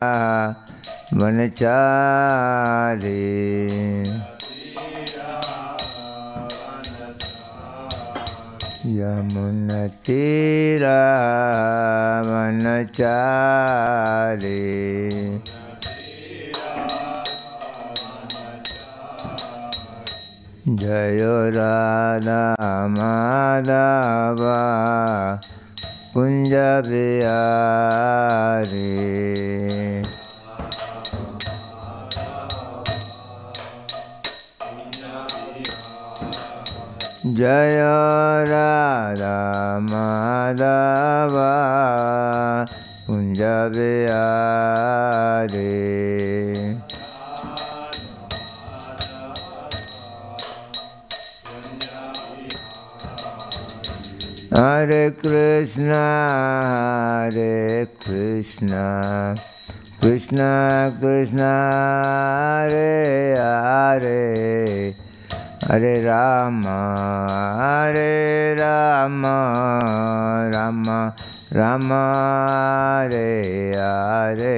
वनचारी Yamuna Tirah वनचारी Jai Radha Madhav Kunj Bihari Jai Radha Madhav Kunj Bihari Hare Krishna Krishna Krishna Hare Hare Hare Ram Ram Ram Hare Hare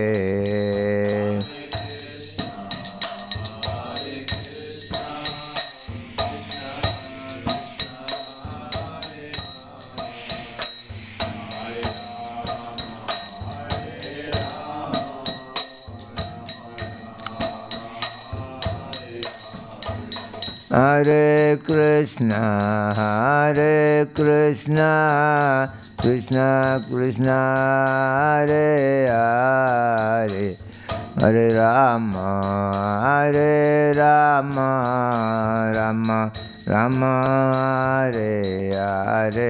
Hare Krishna Krishna Krishna Hare Hare Hare Ram Ram Ram Hare Hare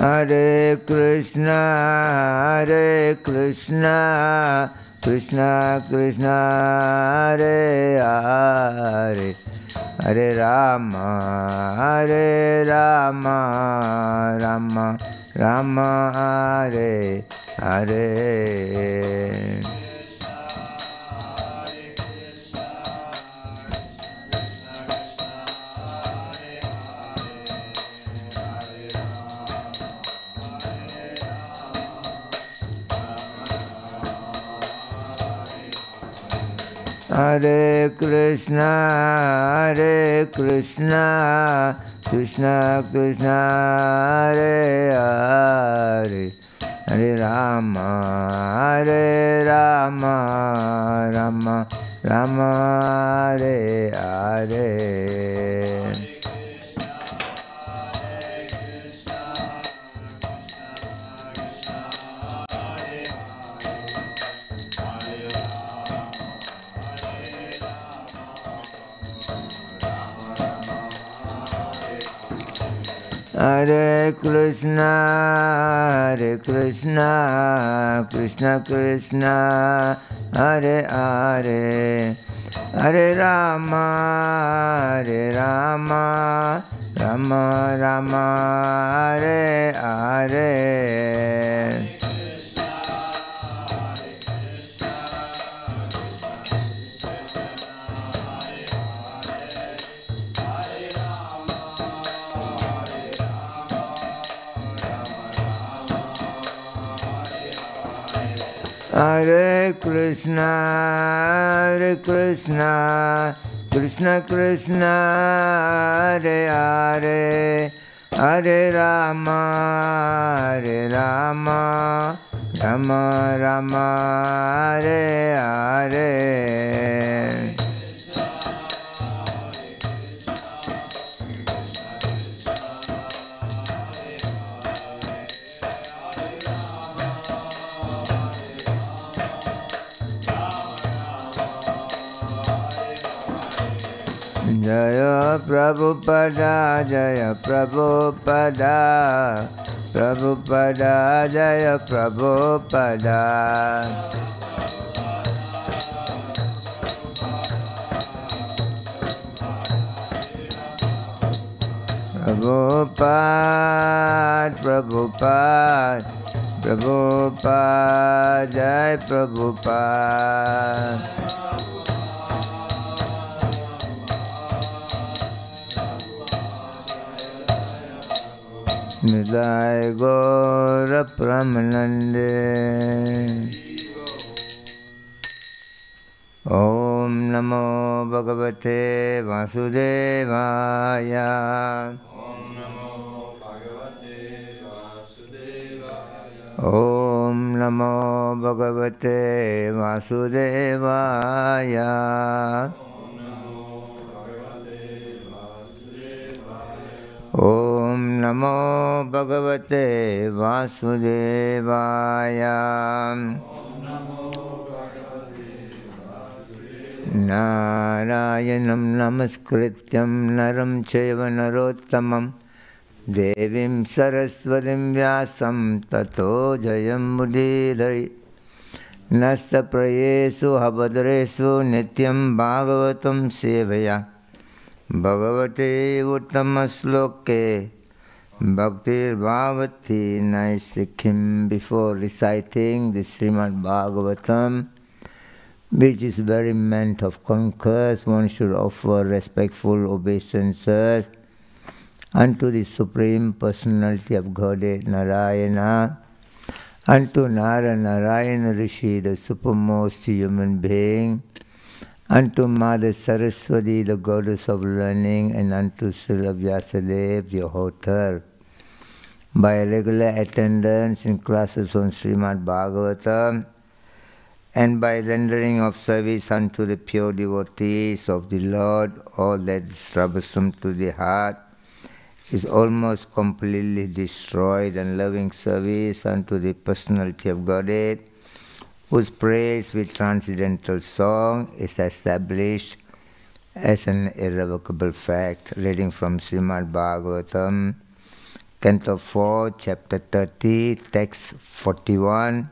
Hare Krishna Krishna Krishna Hare Hare Hare Ram Ram Ram Hare Hare Hare Krishna Krishna Krishna Hare Hare Hare Ram Ram Hare Hare Hare Krishna Krishna Krishna Hare Hare Hare Ram Ram Hare Hare Hare Krishna Krishna Hare Hare Hare Ram Ram Hare Hare Jai Prabhupada Jai Prabhupada Jai Prabhupada Prabhupada, Prabhupada, Prabhupada, Jai Prabhupada. Nidai Gaura Pramanande. Om Namo Bhagavate Vasudevaya. Om Namo Bhagavate Vasudevaya. Om Namo Bhagavate Vasudevaya. Om Namo Bhagavate Vasudevaya. Narayanam Namaskrityam Naram Chaiva Narottamam Devim Saraswatim Vyasam Tato Jayam Mudidari Nasta Prayesu Habadresu Nityam Bhagavatam Sevaya Bhagavate Uttamasloke Bhaktir Bhavati Naisikim. Before reciting the Srimad Bhagavatam, which is very meant of concourse, one should offer respectful obeisances unto the Supreme Personality of Godhead Narayana, unto Nara Narayana Rishi, the supermost human being, unto Mother Saraswati, the goddess of learning, and unto Srila Vyasadeva, the author. By regular attendance in classes on Srimad Bhagavatam, and by rendering of service unto the pure devotees of the Lord, all that is troublesome to the heart is almost completely destroyed, and loving service unto the Personality of Godhead, whose praise with transcendental song is established as an irrevocable fact. Reading from Srimad Bhagavatam, Canto 4, Chapter 30, Text 41,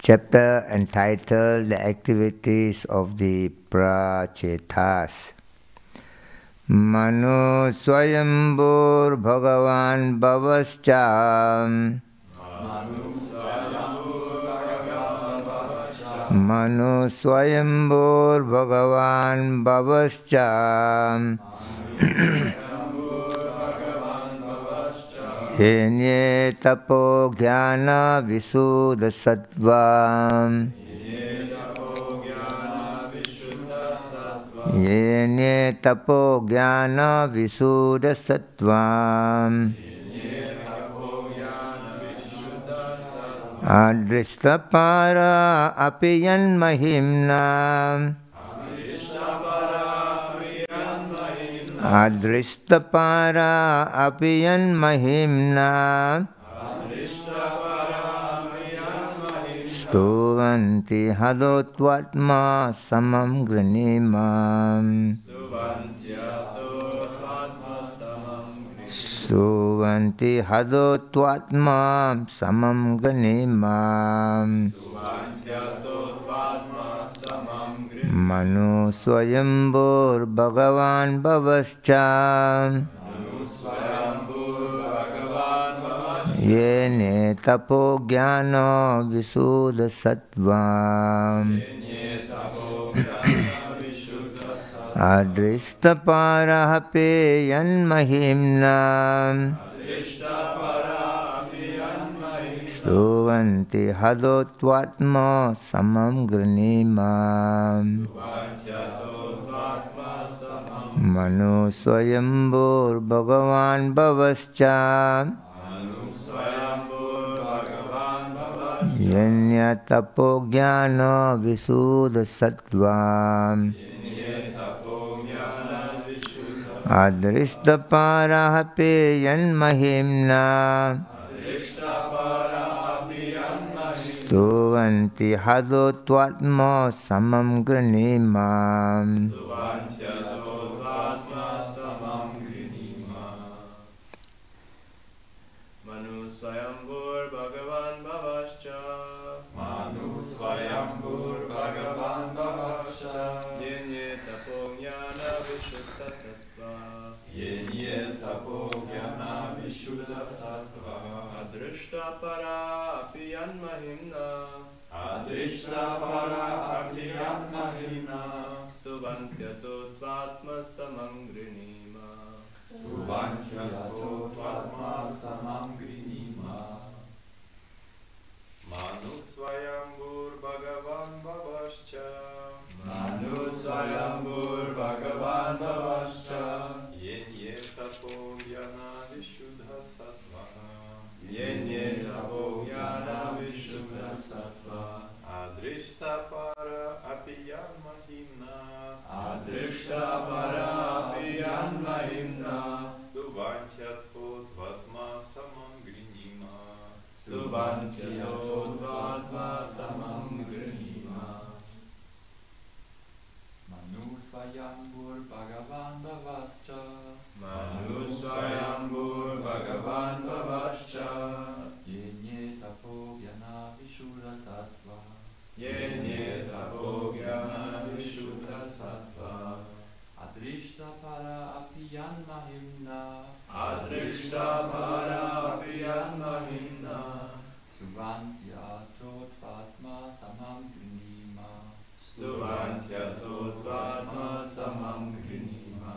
chapter entitled The Activities of the Prachetas. Manu Swayambur Bhagavan Bhavascha. Manu Swayambur Bhagavan Bhavascha. Yenye tapo jnana visuddha sattvam. Yenye tapo jnana visuddha sattvam. Adristapara api yanmahimna. Adristapara api yanmahimna. Stuvanti hadotvatma samam granimam. Stuvanti hadotvatma samam granimam. Manu Swayambur Bhagavan Bhavascha. Yene tapo jnana visuddha sattvam. Adristaparahape yanmahimna. Stuvanti hadotvatma samam granimam. Manu Swayambur Bhagavan Bhavascha. Yenya tapo jnana visuddha sattvam. Adristaparahape yanmahimna. Stuvanti hadotvatma samam granimam. Manu Swayambur Bhagavan Bhavascha. Manu Swayambur Bhagavan Bhavascha. Yenye tapo jnana vishuddha sattva. Yenye tapo jnana Adrishta para api yanmahimna Adrishta para apiyan mahimna Stubantyato tvatma samam grinima Subhantyato tvatma samam grinima Manu swayambur bhagavan bhavascha Manu swayambur bhagavan bhavascha Yenye tapo jnana vishuddha sattva Yenye tapo jnana vishuddha sattva Adrishta para api yanmahimna Adrishta para apiyan mahimna Stubantyato tvatma samam grinima Subhantyato tvatma samam grinima Manu swayambur bhagavan bhavascha Manu swayambur bhagavan bhavascha Yenye tapo jnana vishuddha sattva Yenye tapo jnana vishuddha sattva Adrishta para apiyan mahimna Adrishta para apiyan mahimna Subhantyato tvatma samam grinima Subhantyato tvatma samam grinima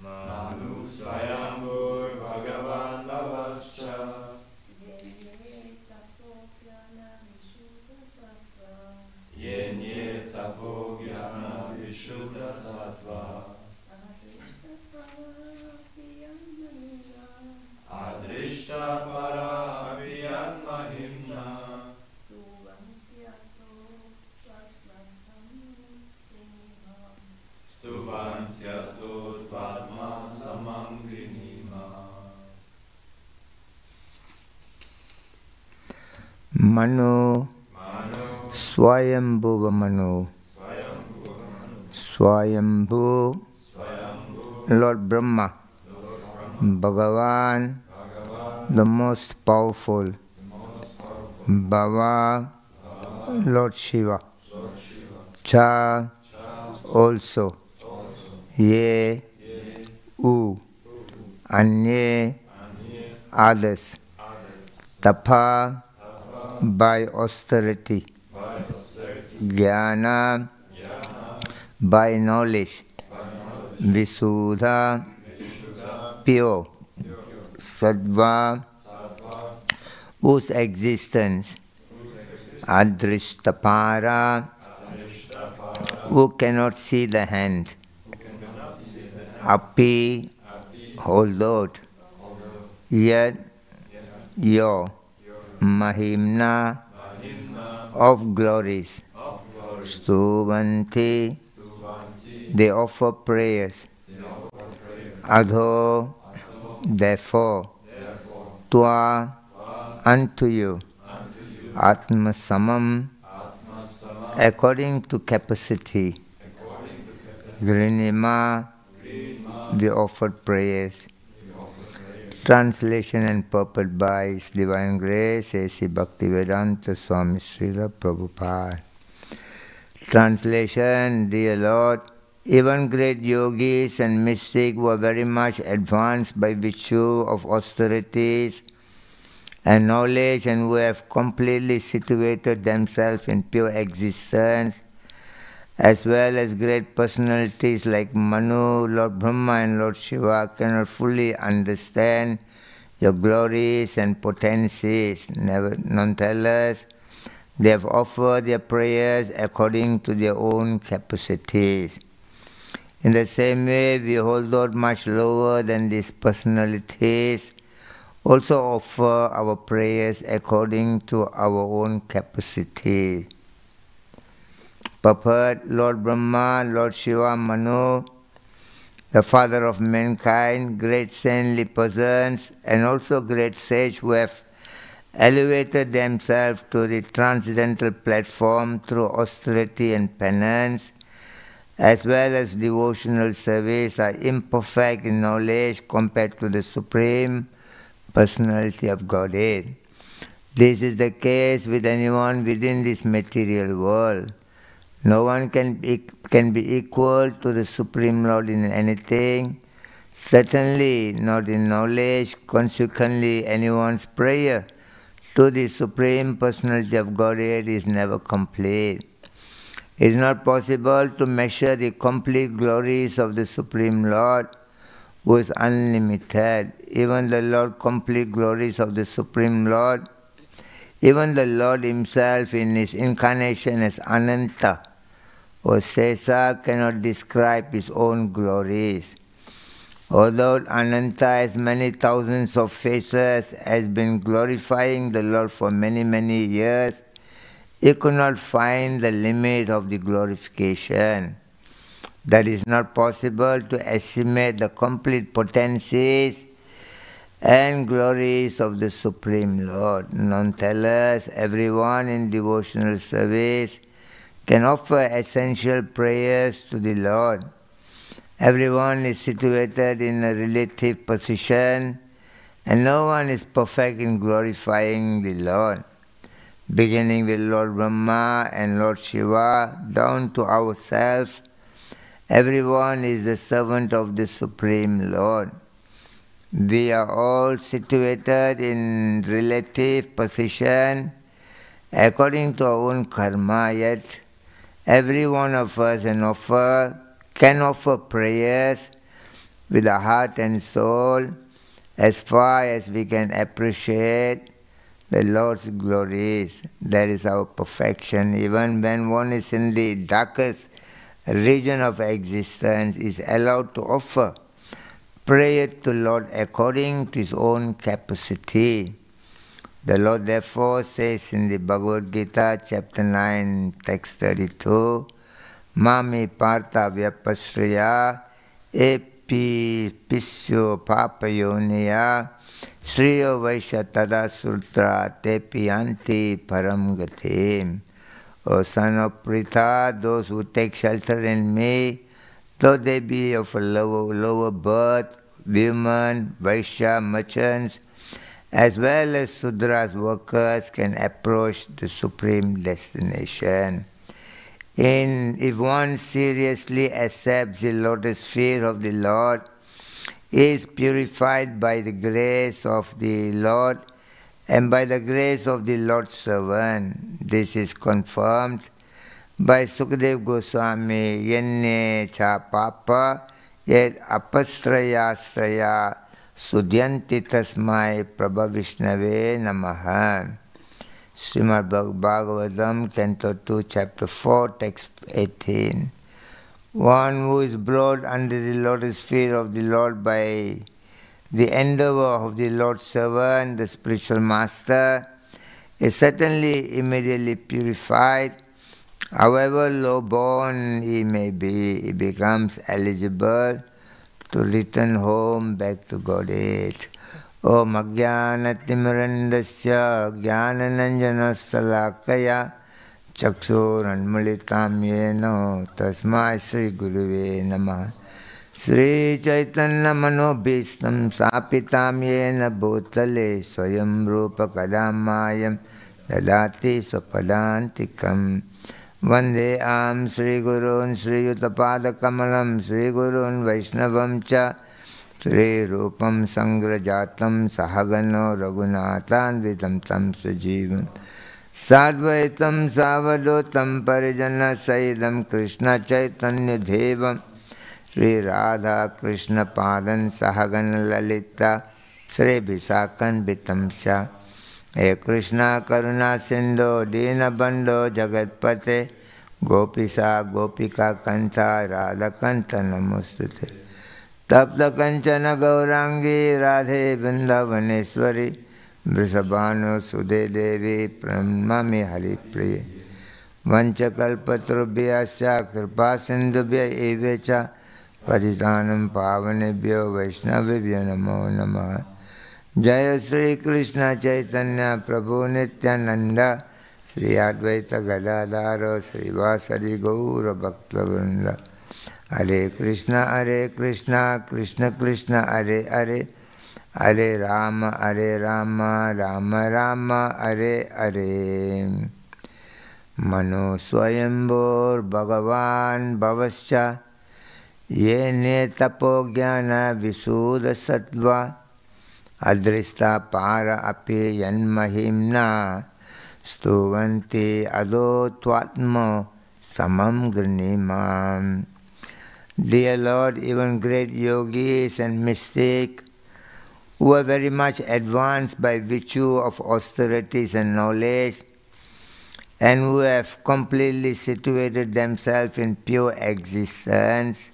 Manu swayambur bhagavan bhavascha Yenye tapo jnana vishuddha sattva Adrishta para apiyan mahimna Subhantyato tvatma samam grinima Manu Swayambhuva Manu. Swayambhu, Lord Brahma, Bhagavan, the most powerful, Bhava, Lord Shiva, Cha, also, Ye, U, Anye, others, Tapa, by austerity, Jnana, by knowledge, Visuddha, pure, Sattva, whose existence, Adrishtapara, who cannot see the hand, Api, although, yet, yo, Mahimna, of glories, Stuvanti, they offer prayers, Adho, therefore, Tva, unto you, Atma Samam, according to capacity, Grinima, we offered prayers. Translation and purport by His Divine Grace A.C. Bhaktivedanta Swami Srila Prabhupada. Translation, dear Lord, even great yogis and mystics were very much advanced by virtue of austerities and knowledge, and who have completely situated themselves in pure existence, as well as great personalities like Manu, Lord Brahma and Lord Shiva, cannot fully understand your glories and potencies. Nonetheless, they have offered their prayers according to their own capacities. In the same way, we, although much lower than these personalities, also offer our prayers according to our own capacity. Purport, Lord Brahma, Lord Shiva, Manu, the father of mankind, great saintly persons, and also great sages who have elevated themselves to the transcendental platform through austerity and penance, as well as devotional service, are imperfect in knowledge compared to the Supreme Personality of Godhead. This is the case with anyone within this material world. No one can be equal to the Supreme Lord in anything, certainly not in knowledge. Consequently, anyone's prayer to the Supreme Personality of Godhead is never complete. It is not possible to measure the complete glories of the Supreme Lord, who is unlimited. Even the Lord, complete glories of the Supreme Lord, even the Lord Himself in His incarnation as Ananta or Sesa cannot describe His own glories. Although Ananta has many thousands of faces, has been glorifying the Lord for many, many years, He could not find the limit of the glorification. That is not possible to estimate the complete potencies and glories of the Supreme Lord. Non-tellers, everyone in devotional service can offer essential prayers to the Lord. Everyone is situated in a relative position, and no one is perfect in glorifying the Lord. Beginning with Lord Brahma and Lord Shiva, down to ourselves, everyone is the servant of the Supreme Lord. We are all situated in relative position according to our own karma, yet every one of us can offer prayers with our heart and soul as far as we can appreciate the Lord's glories. That is our perfection. Even when one is in the darkest region of existence, is allowed to offer prayer to Lord according to his own capacity. The Lord therefore says in the Bhagavad Gita, chapter 9, text 32, Mami Partha Vyapasriya Epi Pisyo Papayoniya Sriyo Vaisha Tada Sutra Tepi Anti Param Gatim. O son of Pritha, those who take shelter in me, though they be of a lower birth, women, Vaishya, merchants, as well as Sudras, workers, can approach the supreme destination. If one seriously accepts the lotus feet of the Lord, is purified by the grace of the Lord and by the grace of the Lord's servant. This is confirmed by Sukadev Goswami, Yenne cha papa yet apastraya sudyanti tasmai prabhavishnave namaha. Srimad Bhagavatam, Canto 2, Chapter 4, Text 18. One who is brought under the lotus feet of the Lord by the endeavor of the Lord's servant, the spiritual master, is certainly immediately purified. However low-born he may be, he becomes eligible to return home back to Godhead. Om Ajnanatimmirandasya Jnanananjanasalakaya Chaksuranmulitam Yeno Tasmai Sri Guruve Namah. Sri Chaitanya Manobhistam Sapitam Yena Bhutale Swayam Rupa Kadamayam Dadati Swapadantikam. Vande Am Sri Gurun Sri Yutapada Kamalam Sri Gurun Vaishnavam Cha Sri Rupam Sangrajatam Sahagano Raghunathan Vitam Tam Sajivam Sadvaitam Savadotam Parijana Saidam Krishna Chaitanya Devam Sri Radha Krishna Padan Sahagana Lalita Sri Visakan Vitam Sha. Hey Krishna Karuna Sindho Dina Bandho Jagatpate Gopisa Gopika Kanta Radha Kanta Namostute Tapta Kanchana Gaurangi Radhe Vrindavaneshwari Vrishabhanu Sude Devi Pranamami Hari Priye Vanchakalpatrubhyasya Kripa Sindhubhya Evecha Patitanam Pavanebhyo Vaishnavibhyo Namo Namaha. Jaya Sri Krishna Chaitanya Prabhu Nityananda Sri Advaita Gadadhara Sri Vasari Gaura Bhakta Vrinda. Hare Krishna Krishna Krishna Hare Hare Hare Rama Rama Rama Hare Hare. Manu Swayambur Bhagavan Bhavascha Yene Tapo Jnana Visuddha Sattva Adrista Para Api Yanmahimna Stuvanti Ado Twatmo Samam Grinimam. Dear Lord, even great yogis and mystics who are very much advanced by virtue of austerities and knowledge, and who have completely situated themselves in pure existence,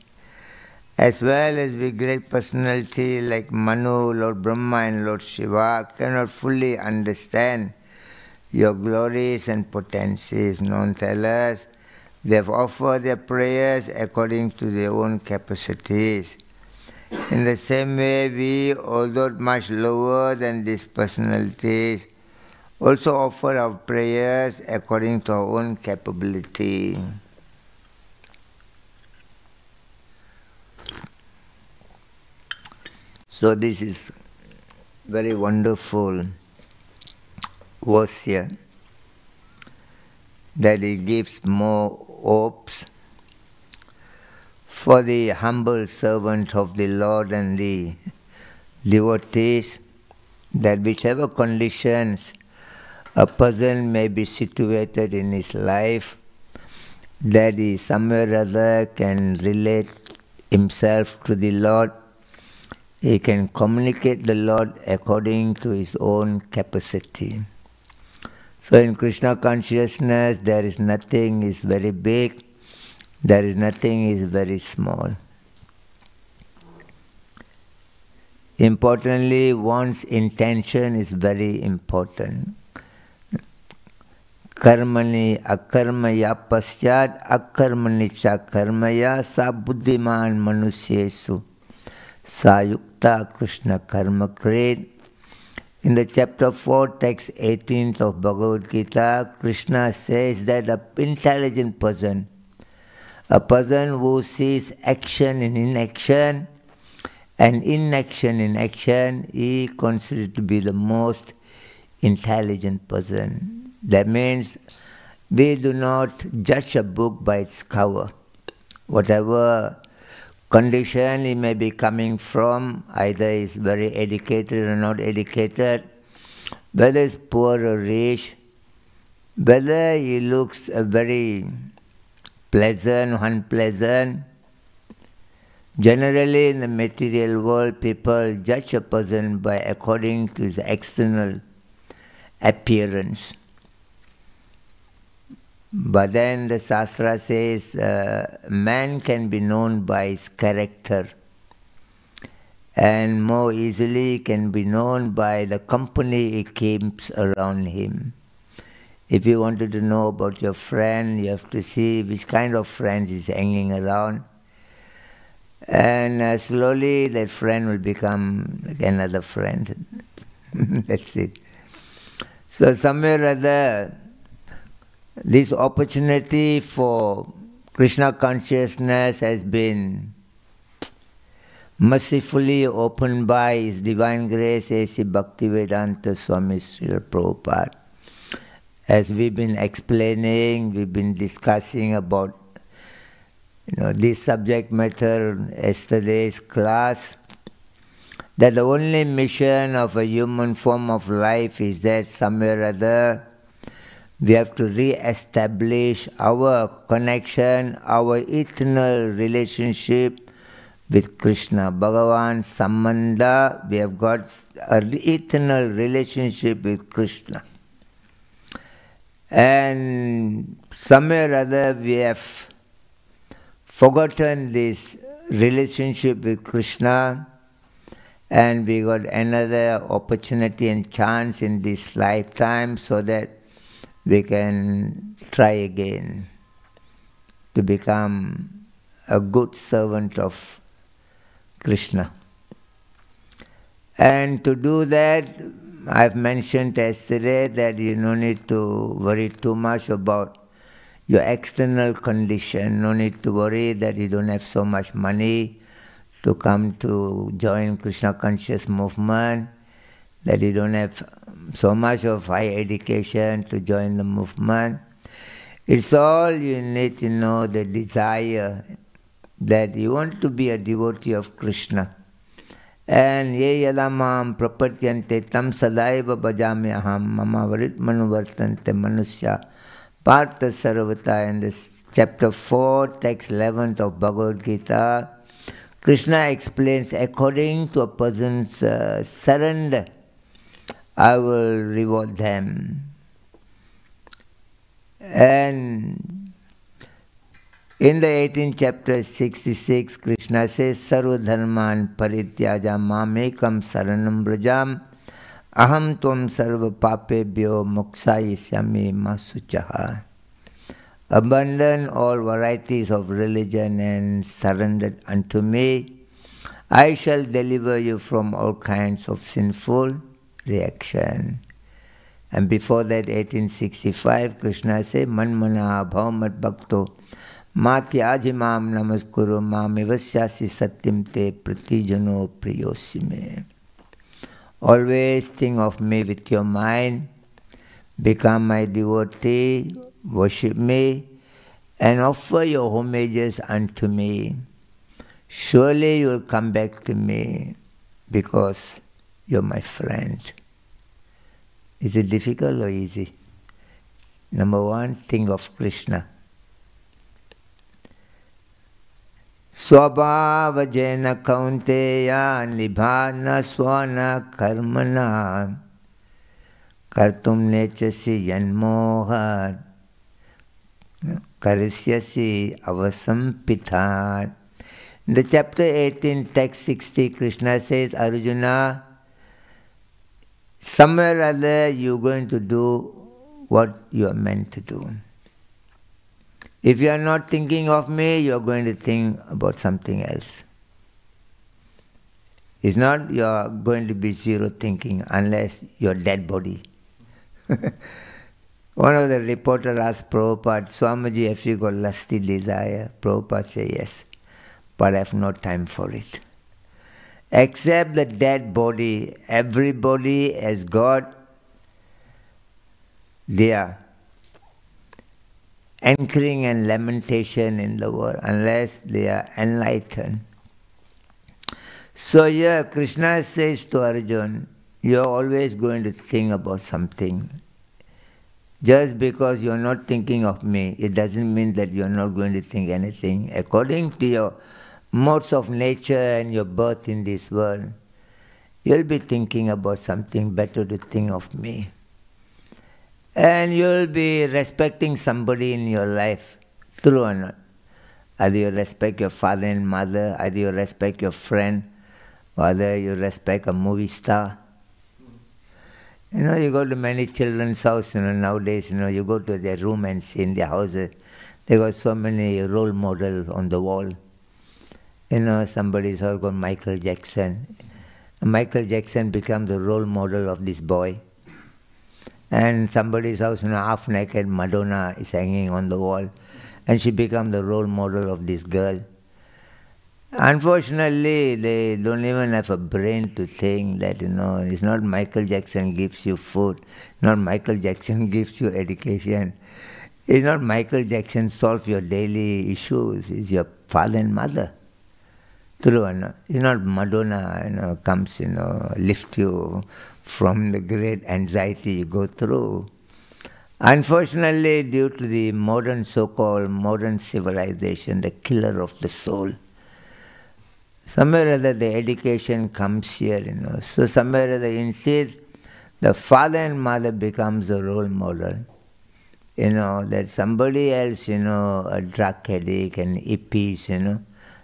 as well as with great personality like Manu, Lord Brahma and Lord Shiva, cannot fully understand your glories and potencies. Nonetheless, they have offered their prayers according to their own capacities. In the same way, we, although much lower than these personalities, also offer our prayers according to our own capability. So this is very wonderful verse here, that it gives more hopes for the humble servant of the Lord and the devotees, that whichever conditions a person may be situated in his life, that he somewhere or other can relate himself to the Lord. He can communicate the Lord according to his own capacity. So in Krishna consciousness, there is nothing is very big, there is nothing is very small. Importantly, one's intention is very important. Karmani akarmaya pasyad akarmani cha karmaya sa buddhiman manusyesu sa yukta Krishna karma krit. In the chapter 4, text 18th of Bhagavad Gita, Krishna says that an intelligent person, a person who sees action in inaction and inaction in action, he considered to be the most intelligent person. That means we do not judge a book by its cover. Whatever condition he may be coming from, either he is very educated or not educated, whether he is poor or rich, whether he looks very pleasant or unpleasant. Generally in the material world, people judge a person by according to his external appearance. But then the Shastra says man can be known by his character, and more easily can be known by the company he keeps around him. If you wanted to know about your friend, you have to see which kind of friends is hanging around, and slowly that friend will become like another friend. That's it. So somewhere or other, this opportunity for Krishna consciousness has been mercifully opened by His Divine Grace, A.C. Bhaktivedanta Swami Srila Prabhupada. As we've been explaining, we've been discussing about this subject matter in yesterday's class, that the only mission of a human form of life is that somewhere or other we have to re-establish our connection, our eternal relationship with Krishna. Bhagavan Sambandha, we have got an eternal relationship with Krishna. And somewhere or other we have forgotten this relationship with Krishna, and we got another opportunity and chance in this lifetime so that we can try again to become a good servant of Krishna. And to do that, I've mentioned yesterday that you no need to worry too much about your external condition. No need to worry that you don't have so much money to come to join Krishna conscious movement, that you don't have so much of high education to join the movement. It's all you need to know, the desire that you want to be a devotee of Krishna. And ye yadamam prapatyante tam sadaiva bhajami aham mama varit manuvartante manusya partha sarvata. In this chapter 4, text 11th of Bhagavad Gita, Krishna explains, according to a person's surrender, I will reward them. And in the 18th chapter 66, Krishna says, Sarva dharman parityaja mamekam saranam brajam aham tvam sarva papebhyo moksayisyami masuchaha. Abandon all varieties of religion and surrender unto me. I shall deliver you from all kinds of sinful reaction. And before that, 1865, Krishna said, Manmana bhavamat bhakto mati ajimam namaskuru mamivasyasi satyam te pratijano priyosime. Always think of me with your mind, become my devotee, worship me, and offer your homages unto me. Surely you will come back to me because you're my friend. Is it difficult or easy? Number one, think of Krishna. Swabhavajena kaunteya nibhana swana karmana kartum nechasi yanmoha karisyasi avasampitha. In the chapter 18, text 60, Krishna says, Arjuna, somewhere or other you're going to do what you are meant to do. If you are not thinking of me, you are going to think about something else. It's not you are going to be zero thinking unless you're dead body. One of the reporters asked Prabhupada, Swamiji, have you got lusty desire? Prabhupada said, yes, but I have no time for it. Except the dead body, everybody has got their anchoring and lamentation in the world, unless they are enlightened. So here Krishna says to Arjuna, you are always going to think about something. Just because you are not thinking of me, it doesn't mean that you are not going to think anything. According to your modes of nature and your birth in this world, you'll be thinking about something better to think of me. And you'll be respecting somebody in your life, true or not. Either you respect your father and mother, either you respect your friend, whether you respect a movie star. You know, you go to many children's house, nowadays, you go to their room and see in their houses, they got so many role models on the wall. Somebody's house got Michael Jackson. Michael Jackson becomes the role model of this boy. And somebody's house, half-naked Madonna is hanging on the wall. And she becomes the role model of this girl. Unfortunately, they don't even have a brain to think that, it's not Michael Jackson gives you food, not Michael Jackson gives you education. It's not Michael Jackson solves your daily issues, it's your father and mother. True or not? It's not Madonna, comes, lift you from the great anxiety you go through. Unfortunately, due to the modern, so-called modern civilization, the killer of the soul, somewhere or other the education comes here, So somewhere or other instead, the father and mother becomes a role model. That somebody else, a drug addict and hippies,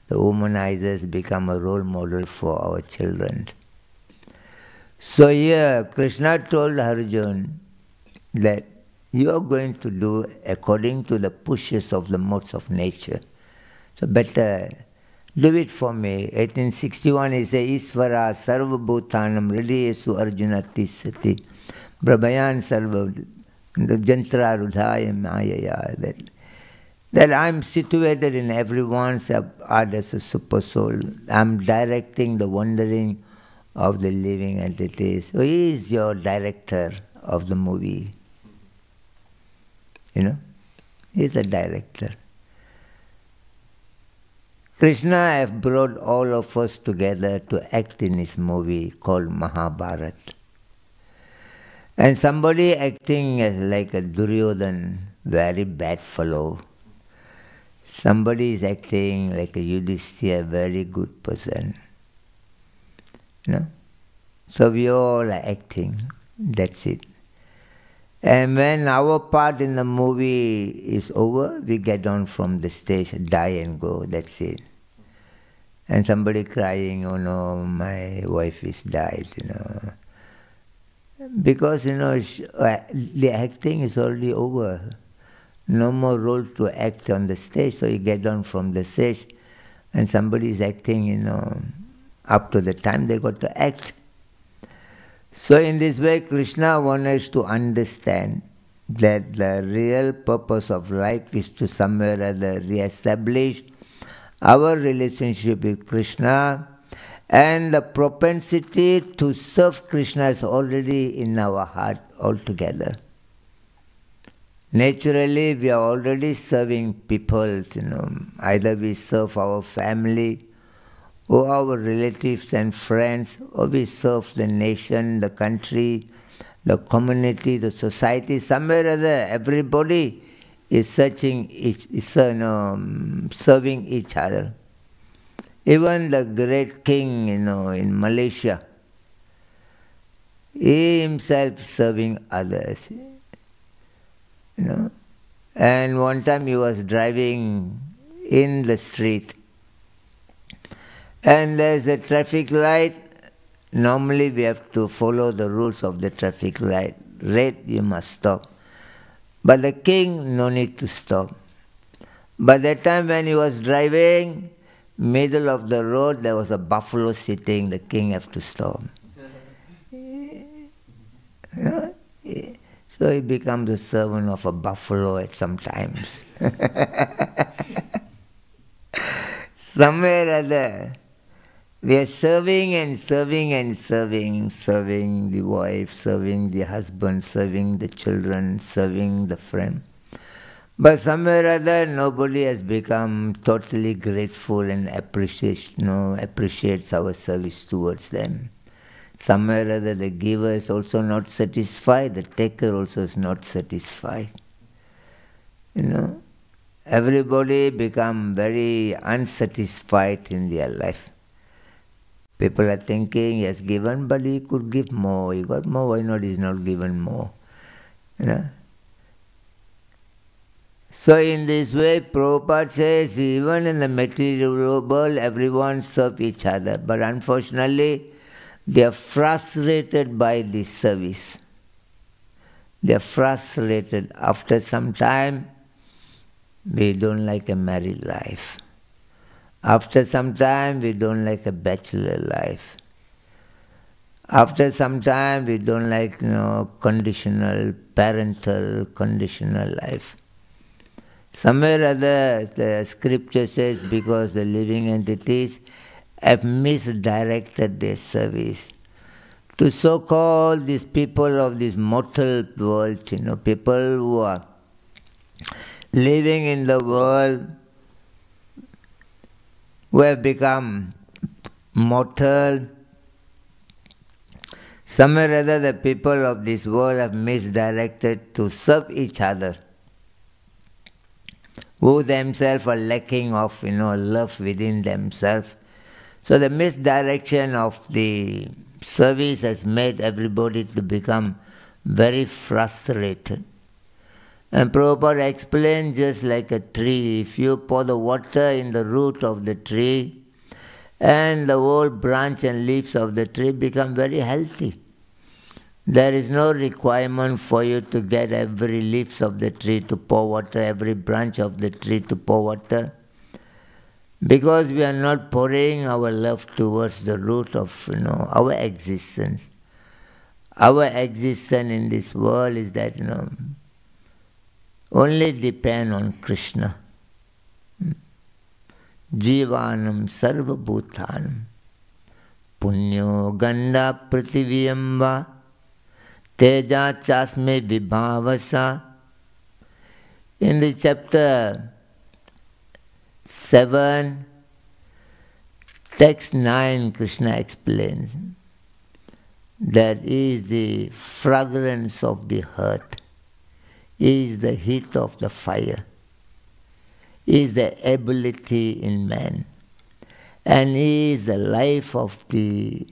the womanizers become a role model for our children. So here, Krishna told Arjuna that you are going to do according to the pushes of the modes of nature. So better do it for me. 1861 he says, Isvara sarva bhutanam hridayesu arjuna tisati brabhayan sarva jantra rudhaya mayaya. That I am situated in everyone's heart as a super soul. I am directing the wandering of the living entities. So he is your director of the movie. He is the director. Krishna has brought all of us together to act in his movie called Mahabharata. And somebody acting as like a Duryodhan, very bad fellow. Somebody is acting like a Yudhishthira, very good person. No? So we all are acting, that's it. And when our part in the movie is over, we get down from the stage, die and go, that's it. And somebody crying, oh no, my wife is died, Because, the acting is already over. No more role to act on the stage, so you get down from the stage and somebody is acting, up to the time they got to act. So in this way, Krishna wants us to understand that the real purpose of life is to somewhere or other re-establish our relationship with Krishna, and the propensity to serve Krishna is already in our heart altogether. Naturally, we are already serving people, either we serve our family, or our relatives and friends, or we serve the nation, the country, the community, the society, somewhere or other, everybody is serving each other. Even the great king, in Malaysia, he himself serving others, And one time he was driving in the street, and there's a traffic light. Normally we have to follow the rules of the traffic light. Red, you must stop. But the king, no need to stop. But that time when he was driving, middle of the road, there was a buffalo sitting. The king have to stop. So he becomes the servant of a buffalo at some times. Somewhere or other, we are serving and serving and serving the wife, serving the husband, serving the children, serving the friend. But somewhere or other, nobody has become totally grateful and appreciates our service towards them. Somewhere or other, the giver is also not satisfied, the taker also is not satisfied. Everybody become very unsatisfied in their life. People are thinking, he has given, but he could give more. He got more, why not he's not given more? So in this way, Prabhupada says, even in the material world, everyone serves each other. But unfortunately, they are frustrated by this service. They are frustrated. After some time, we don't like a married life. After some time, we don't like a bachelor life. After some time, we don't like, parental, conditional life. Somewhere or other, the scripture says, because the living entities have misdirected their service to so-called these people of this mortal world, people who are living in the world, who have become mortal. Somewhere or other, the people of this world have misdirected to serve each other, who themselves are lacking of, love within themselves. So the misdirection of the service has made everybody to become very frustrated. And Prabhupada explained, just like a tree, if you pour the water in the root of the tree, and the whole branch and leaves of the tree become very healthy. There is no requirement for you to get every leaves of the tree to pour water, every branch of the tree to pour water, because we are not pouring our love towards the root of our existence. Our existence in this world is that only depend on Krishna. Jivanam sarva bhutanam punyo ganda prativiyamba teja chasme vibhavasa In the chapter 7, text 9, Krishna explains that is the fragrance of the earth, is the heat of the fire, is the ability in man, and is the life of the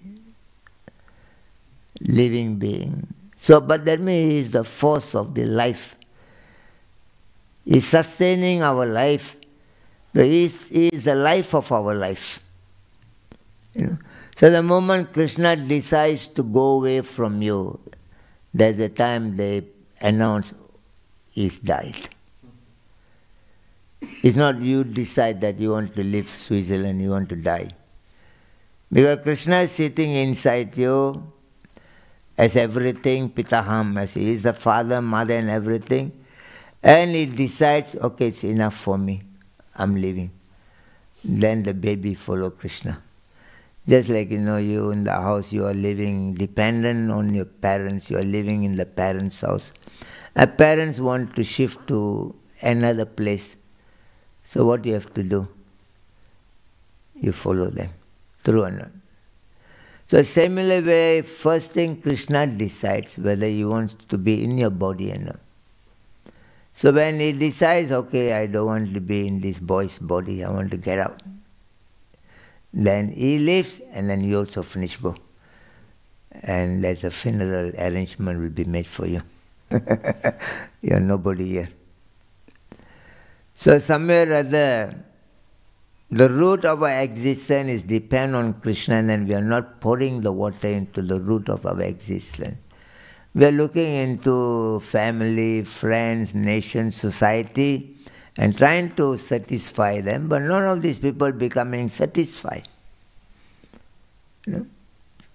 living being. So, but that means he is the force of the life. He is sustaining our life. He is the life of our life. You know? So the moment Krishna decides to go away from you, there's a time they announce he's died. It's not you decide that you want to leave Switzerland, you want to die. Because Krishna is sitting inside you as everything, Pitaham, as he is the father, mother and everything. And he decides, okay, it's enough for me, I'm leaving. Then the baby follow Krishna. Just like, you in the house, you are living dependent on your parents, you are living in the parents' house. And parents want to shift to another place. So what you have to do? You follow them, true or not. So similar way, first thing Krishna decides whether he wants to be in your body or not. So when he decides, okay, I don't want to be in this boy's body, I want to get out. Then he leaves and then you also finish go. And there's a funeral arrangement will be made for you. You're nobody here. So somewhere or other, the root of our existence is depend on Krishna, and we are not pouring the water into the root of our existence. We are looking into family, friends, nation, society, and trying to satisfy them, but none of these people becoming satisfied.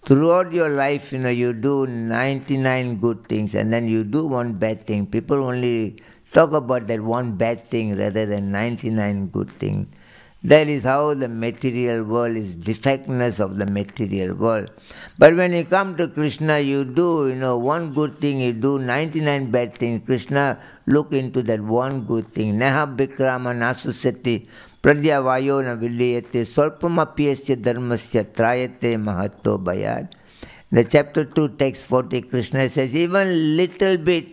Throughout your life, you do 99 good things and then you do one bad thing. People only talk about that one bad thing rather than 99 good things. That is how the material world is, defectness of the material world. But when you come to Krishna, you do, one good thing, you do 99 bad things. Krishna look into that one good thing. Neha bikrama nasusati pradya vayo na viliyate solpamapyasya dharmasya trayate mahatto bayad. The chapter 2, text 40, Krishna says, even little bit,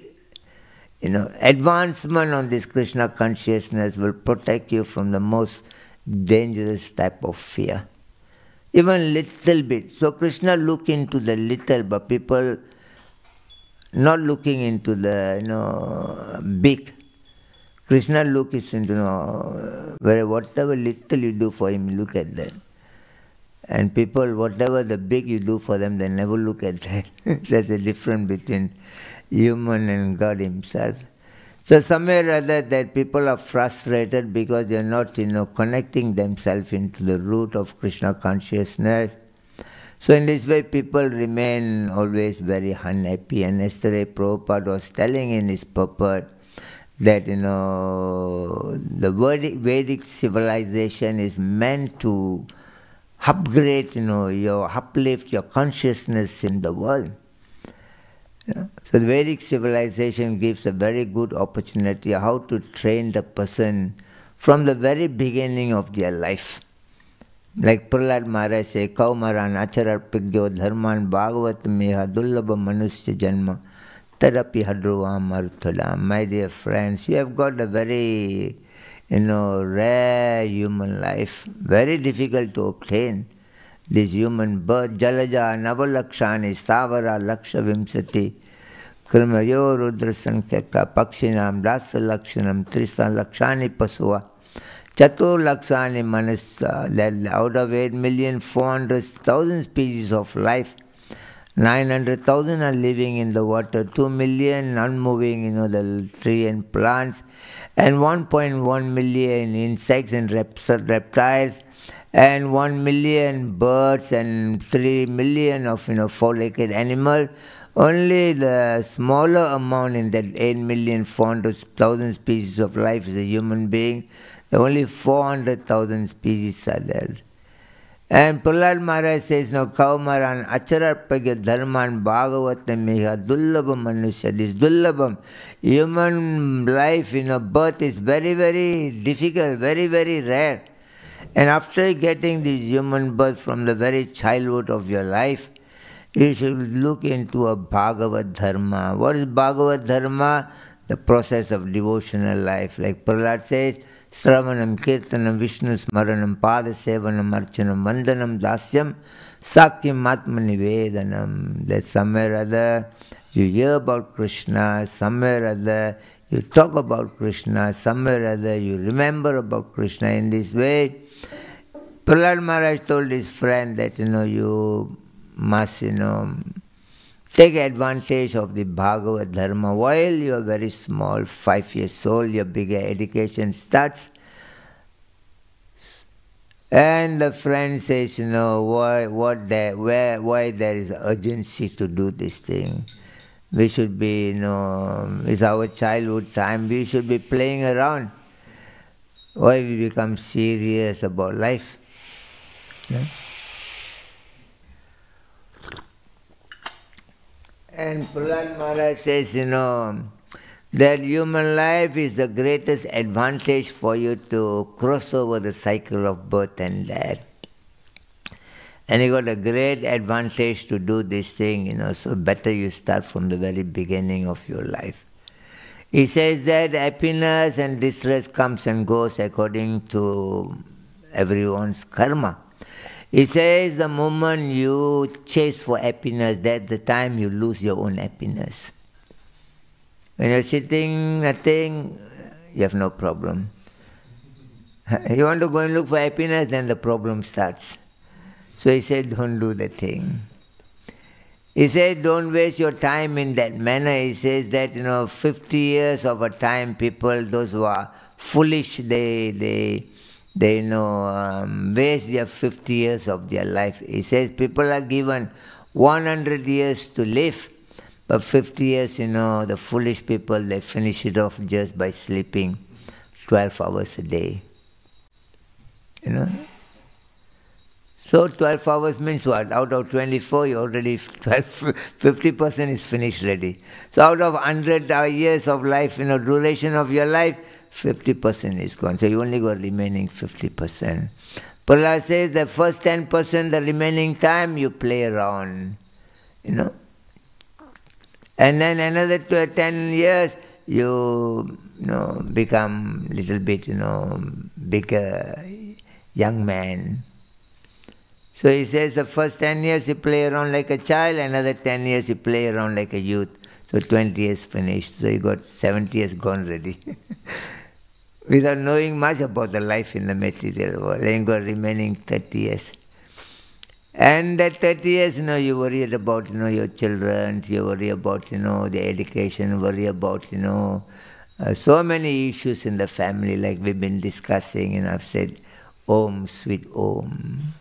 advancement on this Krishna consciousness will protect you from the most dangerous type of fear. Even little bit. So Krishna look into the little, but people not looking into the big. Krishna looks into where whatever little you do for him, look at that. And people, whatever the big you do for them, they never look at that. There's a difference between human and God himself. So somewhere or other that people are frustrated because they are not, connecting themselves into the root of Krishna consciousness. So in this way people remain always very unhappy. And yesterday Prabhupada was telling in his purport that, the Vedic civilization is meant to upgrade, uplift your consciousness in the world. So the Vedic civilization gives a very good opportunity how to train the person from the very beginning of their life. Like Prahlad Maharaj say, Kaumaran acharar pigyo dharman bhagavat meha dullabha manusya janma tadapi hadruvam arthadam. My dear friends, you have got a very, rare human life, very difficult to obtain. This human birth, Jalaja, Navalakshani, Savara, Laksha Vimsati, Kramayo, Rudra Sankheka, Pakshinam, Dasa Lakshanam, Trisa Lakshani Pasua, Chatur Lakshani Manasa, that out of 8,400,000 species of life, 900,000 are living in the water, 2 million unmoving, the tree and plants, and 1.1 million insects and reptiles, and 1 million birds and 3 million of four-legged animals. Only the smaller amount in that 8,400,000 species of life is a human being. Only 400,000 species are there. And Prahlad Maharaj says, no, Kaumaran Acharapagya Dharman Bhagavatam Meha Dullabham Manusya. This Dullabham, human life, birth is very, very difficult, very, very rare. And after getting this human birth from the very childhood of your life, you should look into a Bhagavad Dharma. What is Bhagavad Dharma? The process of devotional life. Like Prahlad says, Sravanam, Kirtanam, Vishnu Smaranam, Padasevanam, Archanam, Vandanam, Dasyam, Sakyam, Atmani Vedanam. That somewhere or other you hear about Krishna, somewhere or other you talk about Krishna, somewhere or other you remember about Krishna. In this way, Prahlad Maharaj told his friend that, you must, take advantage of the Bhagavad Dharma while you are very small, 5 years old, your bigger education starts. And the friend says, why there is urgency to do this thing? We should be, it's our childhood time, we should be playing around. Why we become serious about life? Yeah? And Prahlad Maharaj says, that human life is the greatest advantage for you to cross over the cycle of birth and death. And you got a great advantage to do this thing, so better you start from the very beginning of your life. He says that happiness and distress comes and goes according to everyone's karma. He says the moment you chase for happiness, that's the time you lose your own happiness. When you're sitting, nothing, you have no problem. You want to go and look for happiness, then the problem starts. So he said, don't do the thing. He said, don't waste your time in that manner. He says that, 50 years of a time, people, those who are foolish, they waste their 50 years of their life. He says people are given 100 years to live, but 50 years, the foolish people, they finish it off just by sleeping 12 hours a day. So 12 hours means what? Out of 24, you already 50% is finished already. So out of 100 years of life, duration of your life, 50% is gone. So you only got remaining 50%. Prahlad says the first 10%, the remaining time, you play around. And then another 10 years, you become little bit, bigger, young man. So he says the first 10 years you play around like a child, another 10 years you play around like a youth. So 20 years finished. So you got 70 years gone already. Without knowing much about the life in the material world. Then you got remaining 30 years. And that 30 years, you worry about, your children, you worry about, the education, worry about, so many issues in the family like we've been discussing, and I've said, Om, sweet Om.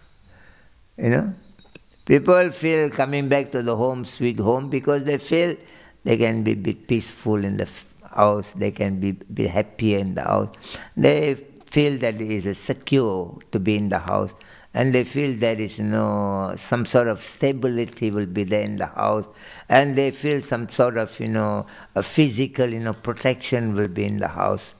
People feel coming back to the home, sweet home, because they feel they can be peaceful in the house, they can be happier in the house. They feel that it is secure to be in the house, and they feel there is some sort of stability will be there in the house, and they feel some sort of a physical protection will be in the house.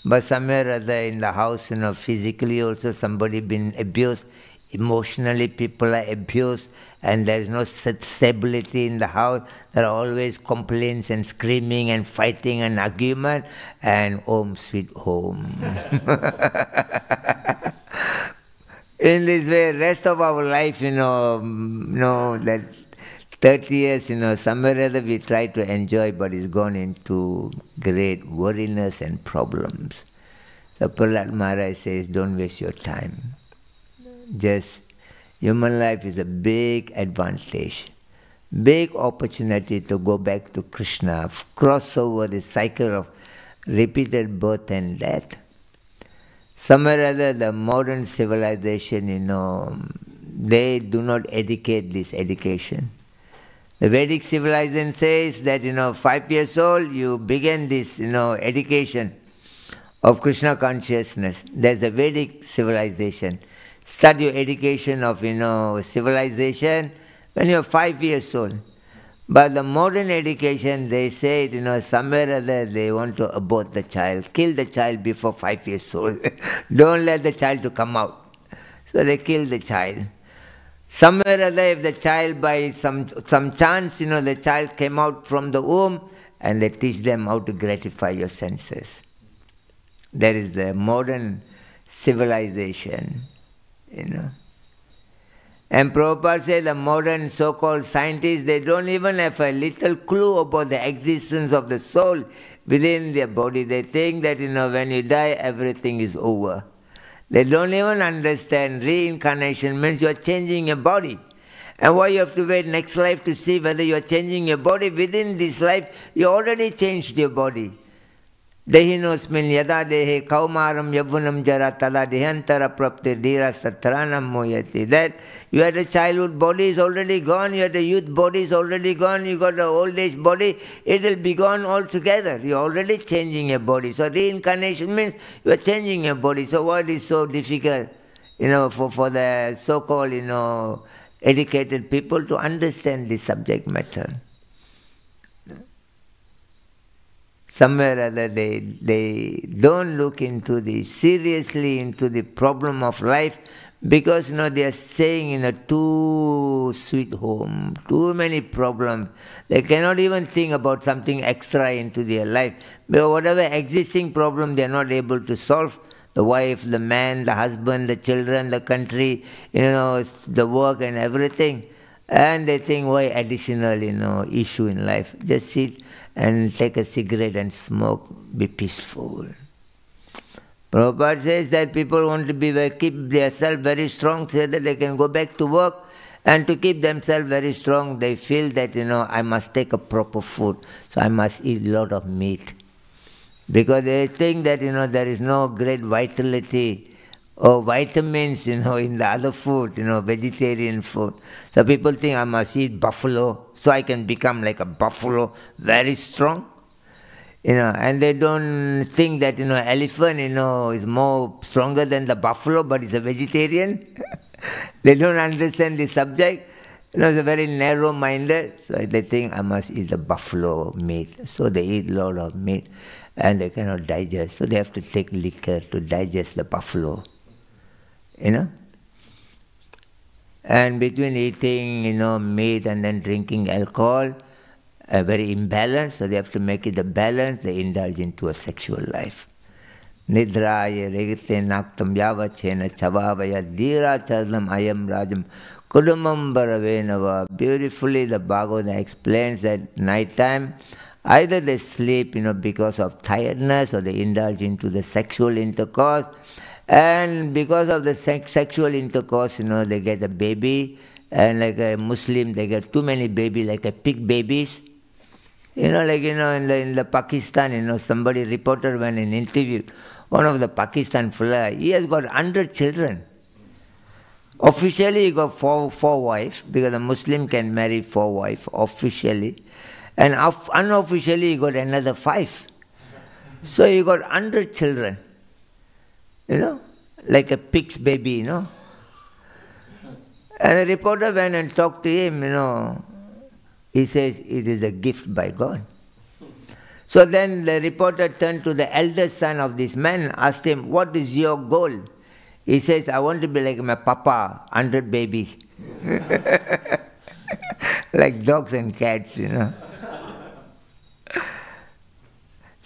But somewhere or other in the house, physically also somebody been abused. Emotionally, people are abused, and there is no stability in the house. There are always complaints and screaming and fighting and argument, and Om sweet home. In this way, rest of our life, that 30 years, somewhere or other we try to enjoy, but it's gone into great worriness and problems. So Prahlad Maharaj says, don't waste your time. Just human life is a big advantage, big opportunity to go back to Krishna, cross over the cycle of repeated birth and death. Somewhere or other, the modern civilization, they do not educate this education. The Vedic civilization says that, 5 years old, you begin this, education of Krishna consciousness. There's a Vedic civilization. start your education of, civilization when you're 5 years old. But the modern education, they say, somewhere or other they want to abort the child, kill the child before 5 years old. Don't let the child to come out. So they kill the child. Somewhere or other, if the child by some chance, the child came out from the womb, and they teach them how to gratify your senses. That is the modern civilization, And Prabhupada said the modern so-called scientists, they don't even have a little clue about the existence of the soul within their body. They think that, when you die, everything is over. They don't even understand reincarnation means you are changing your body. And why you have to wait next life to see whether you are changing your body? Within this life, you already changed your body. Dehinosmin yada dehe kaumaram yavunam jara tada dehantara prapti dira satranam moyati. That you had a childhood body is already gone, you had a youth body is already gone, you got an old age body, it will be gone altogether. You are already changing your body. So reincarnation means you are changing your body. So what is so difficult, for the so-called, educated people to understand this subject matter? Somewhere or other they don't look seriously into the problem of life, because they are staying in a too sweet home, too many problems. They cannot even think about something extra into their life. But whatever existing problem they are not able to solve, the wife, the man, the husband, the children, the country, the work and everything. And they think, why additional, issue in life? Just sit and take a cigarette and smoke, be peaceful. Prabhupada says that people want to keep themselves very strong so that they can go back to work, and to keep themselves very strong, they feel that, I must take a proper food, so I must eat a lot of meat. Because they think that, there is no great vitality or vitamins, in the other food, vegetarian food. So people think I must eat buffalo, so I can become like a buffalo, very strong. And they don't think that, elephant, is more stronger than the buffalo, but it's a vegetarian. They don't understand the subject. It's a very narrow-minded. So they think I must eat the buffalo meat. So they eat a lot of meat, and they cannot digest. So they have to take liquor to digest the buffalo. And between eating, meat and then drinking alcohol, very imbalanced, so they have to make it a balance. They indulge into a sexual life. Nidraya regite naktam yavachena chavavaya dira chadlam ayam rajam kudumam baravenava. Beautifully the Bhagavata explains that night time, either they sleep, because of tiredness, or they indulge into the sexual intercourse. And because of the sexual intercourse, they get a baby, and like a Muslim, they get too many babies, like a pig babies. In the Pakistan, somebody reported when in interview, one of the Pakistan fella, he has got 100 children. Officially, he got four wives, because a Muslim can marry 4 wives officially, and unofficially, he got another 5. So he got 100 children. Like a pig's baby, And the reporter went and talked to him, He says, it is a gift by God. So then the reporter turned to the eldest son of this man, asked him, what is your goal? He says, I want to be like my papa, 100 babies. Like dogs and cats,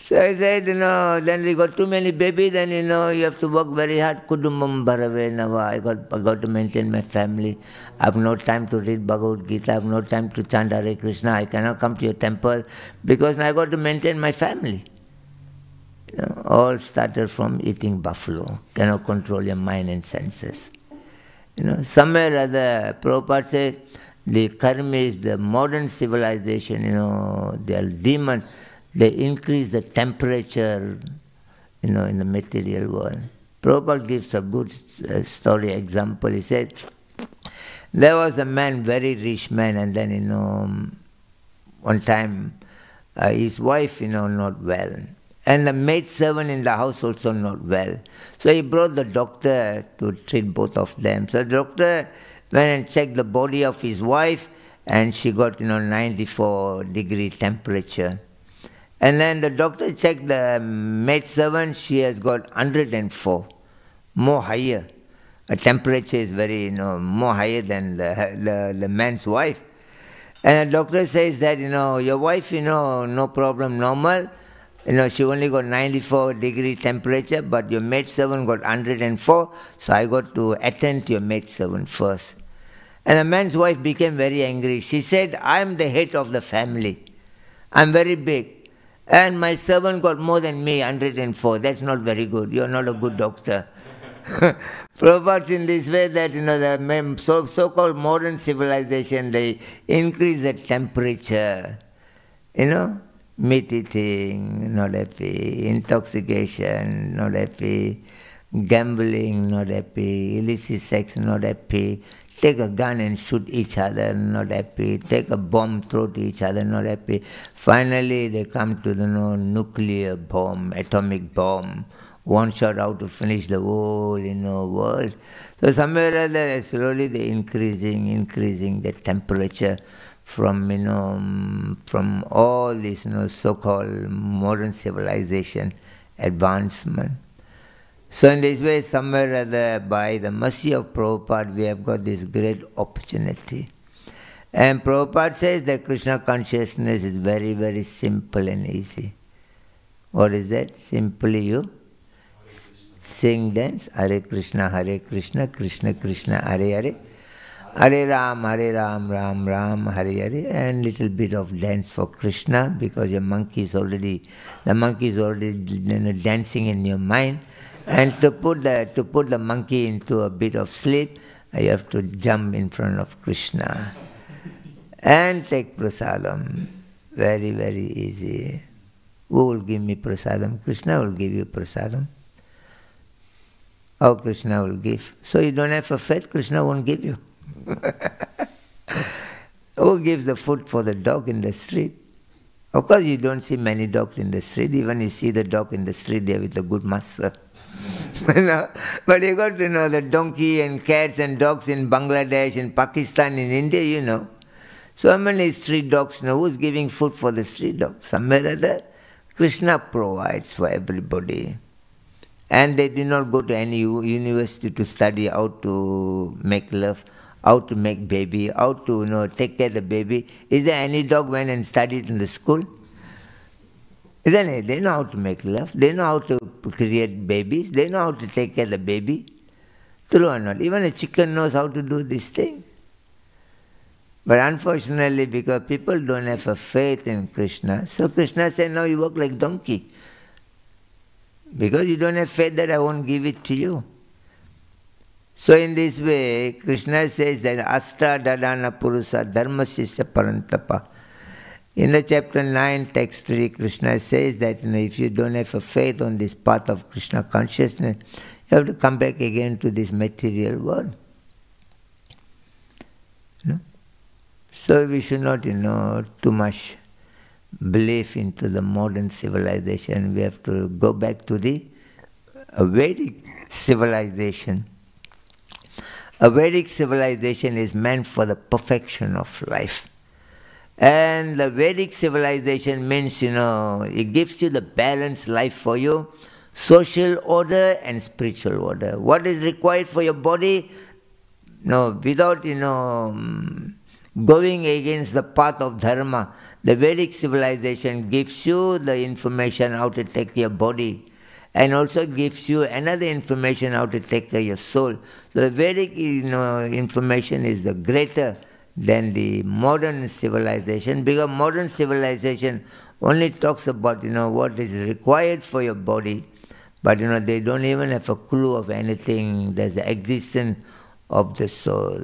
So I said, then we got too many babies, then, you have to work very hard. Kudumam bharavenava. I got to maintain my family. I have no time to read Bhagavad Gita. I have no time to chant Hare Krishna. I cannot come to your temple because I got to maintain my family. All started from eating buffalo. Cannot control your mind and senses. Somewhere or other, Prabhupada said, the karma is the modern civilization, they are demons. They increase the temperature, in the material world. Prabhupada gives a good story example. He said, there was a man, very rich man, and then, one time, his wife, not well. And the maidservant in the house also not well. So he brought the doctor to treat both of them. So the doctor went and checked the body of his wife, and she got 94-degree temperature. And then the doctor checked the maidservant, she has got 104, more higher. The temperature is very, more higher than the man's wife. And the doctor says that, your wife, no problem, normal. She only got 94-degree temperature, but your maidservant got 104, so I got to attend to your maidservant first. And the man's wife became very angry. She said, I am the head of the family. I'm very big. And my servant got more than me, 104. That's not very good. You're not a good doctor. Prabhupada's in this way that, the so-called modern civilization, they increase the temperature. Meat eating, not happy. Intoxication, not happy. Gambling, not happy. Illicit sex, not happy. Take a gun and shoot each other, not happy. Take a bomb, throw to each other, not happy. Finally, they come to the nuclear bomb, atomic bomb. One shot out to finish the whole world. So somewhere or other, slowly they're increasing the temperature from all this so-called modern civilization advancement. So in this way, somewhere or other, by the mercy of Prabhupada, we have got this great opportunity. And Prabhupada says that Krishna consciousness is very, very simple and easy. What is that? Simply you sing, dance, Hare Krishna, Krishna Krishna, Hare Hare. Hare Ram, Ram Ram, Hare Hare, and little bit of dance for Krishna, because the monkey is already dancing in your mind. And to put the monkey into a bit of sleep, you have to jump in front of Krishna and take prasadam. Very, very easy. Who will give me prasadam? Krishna will give you prasadam. How Krishna will give? So you don't have a faith, Krishna won't give you. Who gives the food for the dog in the street? Of course you don't see many dogs in the street. Even you see the dog in the street, they're with a good master. But you got to know the donkey and cats and dogs in Bangladesh, in Pakistan, in India, So many street dogs, who's giving food for the street dogs? Somewhere or other, Krishna provides for everybody. And they do not go to any university to study how to make love, how to make baby, how to take care of the baby. Is there any dog went and studied in the school? Isn't it? They know how to make love. They know how to create babies. They know how to take care of the baby. True or not? Even a chicken knows how to do this thing. But unfortunately, because people don't have a faith in Krishna, so Krishna said, now you work like donkey. Because you don't have faith that I won't give it to you. So in this way, Krishna says that Asta Dadana Purusa Dharmasya Parantapa. In the chapter 9, text 3, Krishna says that if you don't have a faith on this path of Krishna consciousness, you have to come back again to this material world. So we should not, too much believe into the modern civilization. We have to go back to the Vedic civilization. A Vedic civilization is meant for the perfection of life. And the Vedic civilization means, it gives you the balanced life for you, social order and spiritual order. What is required for your body? Without, going against the path of dharma, the Vedic civilization gives you the information how to take your body, and also gives you another information how to take care of your soul. So the Vedic information is the greater than the modern civilization, because modern civilization only talks about what is required for your body, but they don't even have a clue of anything. There's the existence of the soul.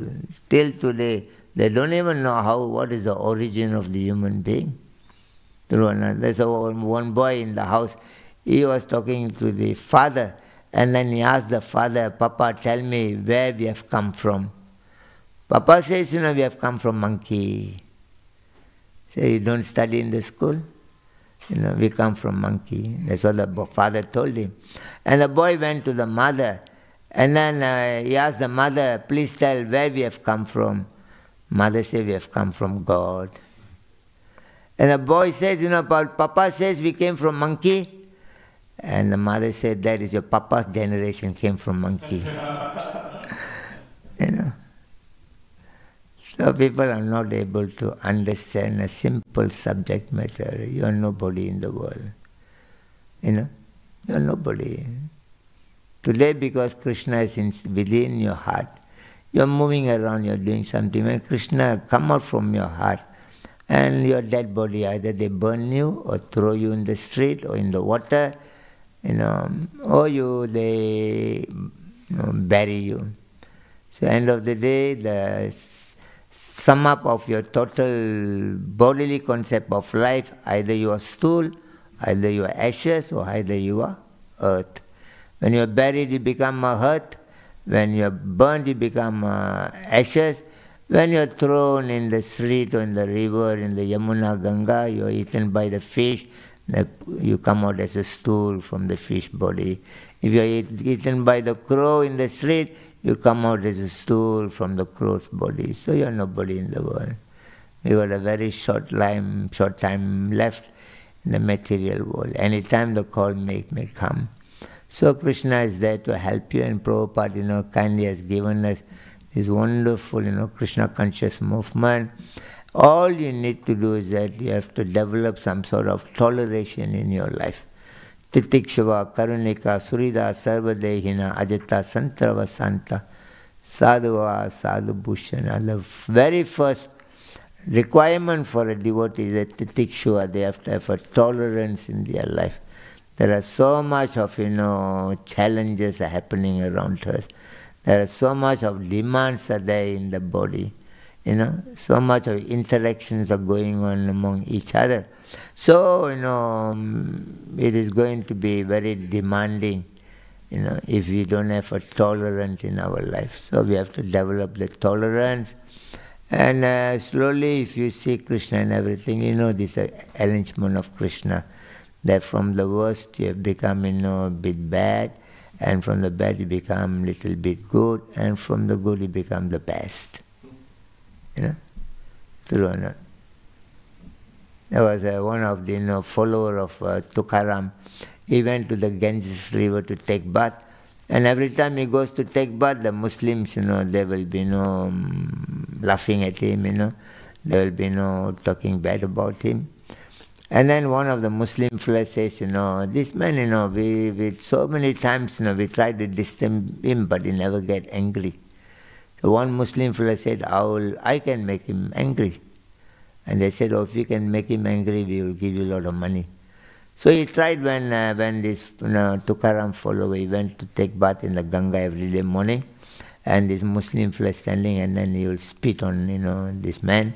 Till today, they don't even know what is the origin of the human being. There's one boy in the house. He was talking to the father, and then he asked the father, Papa, tell me where we have come from. Papa says, we have come from monkey. Say, you don't study in the school? We come from monkey. That's what the father told him. And the boy went to the mother, and then he asked the mother, please tell where we have come from. Mother said, we have come from God. And the boy says, Papa says we came from monkey. And the mother said, that is your papa's generation came from monkey. So people are not able to understand a simple subject matter. You are nobody in the world. You are nobody. Today, because Krishna is within your heart, you are moving around, you are doing something. When Krishna come out from your heart, and your dead body, either they burn you or throw you in the street or in the water, or they bury you. So end of the day, the sum up of your total bodily concept of life, either you are stool, either you are ashes, or either you are earth. When you are buried, you become earth. When you are burned, you become ashes. When you are thrown in the street or in the river, in the Yamuna, Ganga, you are eaten by the fish, you come out as a stool from the fish body. If you are eaten by the crow in the street, you come out as a stool from the crow's body. So you are nobody in the world. You got a very short time left in the material world. Anytime the call may come. So Krishna is there to help you, and Prabhupada, kindly has given us this wonderful, Krishna conscious movement. All you need to do is that you have to develop some sort of toleration in your life. Titikshava, Karunika, Surida, Sarvadehina, Ajata, Santrava, Santa, Sadhuva, Sadhu Bhushana. The very first requirement for a devotee is that Titikshava, they have to have a tolerance in their life. There are so much of, challenges are happening around us. There are so much of demands are there in the body. So much of interactions are going on among each other. So, it is going to be very demanding, if we don't have a tolerance in our life. So we have to develop the tolerance. And slowly, if you see Krishna and everything, this arrangement of Krishna, that from the worst you have become, a bit bad, and from the bad you become a little bit good, and from the good you become the best. True or not? There was one of the follower of Tukaram. He went to the Ganges river to take bath, and every time he goes to take bath, the Muslims, they will be laughing at him, they will be talking bad about him. And then one of the Muslim fellows says, this man, we so many times, we tried to disturb him, but he never get angry. So one Muslim fellow said, I can make him angry. And they said, if you can make him angry, we will give you a lot of money. So he tried when this Tukaram follower, he went to take bath in the Ganga every day morning, and this Muslim fellow standing, and then he will spit on, this man,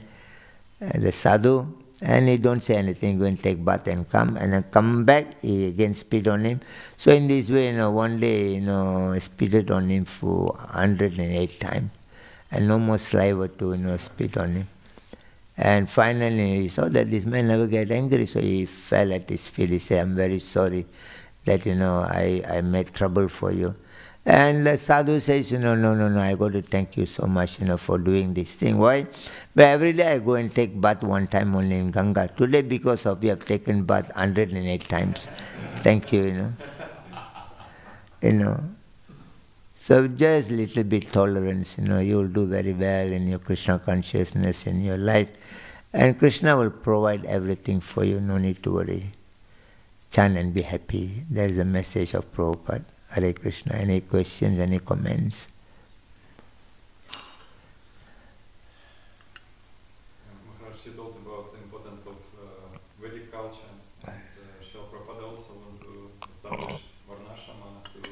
the sadhu, and he don't say anything, go and take bath and then come back, he again spit on him. So in this way, one day, he spitted on him for 108 times, and no more saliva to, spit on him. And finally, he saw that this man never get angry, so he fell at his feet. He said, I'm very sorry that, I made trouble for you. And the sadhu says, no, I got to thank you so much, for doing this thing. Why? But every day I go and take bath one time only in Ganga. Today, because of you have taken bath 108 times. Thank you, So just little bit tolerance, you will do very well in your Krishna consciousness in your life. And Krishna will provide everything for you, no need to worry. Chant and be happy. That is the message of Prabhupada. Hare Krishna. Any questions, any comments? Maharaj, you talked about the importance of Vedic culture, and Srila Prabhupada also want to establish Varnashrama to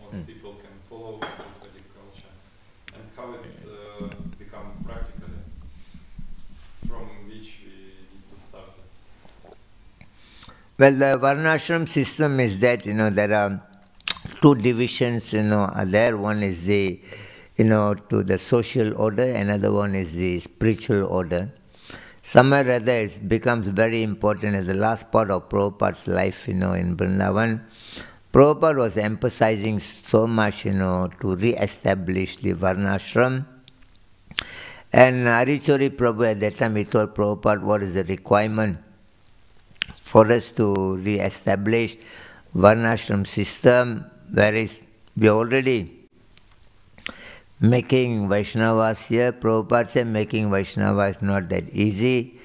most people can follow this Vedic culture, and how it's become practically, from which we need to start it. Well, the Varnashram system is that, there are two divisions, are there. One is to the social order, another one is the spiritual order. somewhere or other it becomes very important as the last part of Prabhupada's life, in Vrindavan. Prabhupada was emphasizing so much, to re-establish the Varnashram. And Harichori Prabhu at that time, he told Prabhupada what is the requirement for us to re-establish Varnashram system, whereas we are already making Vaishnavas here. Prabhupada said making Vaishnavas is not that easy.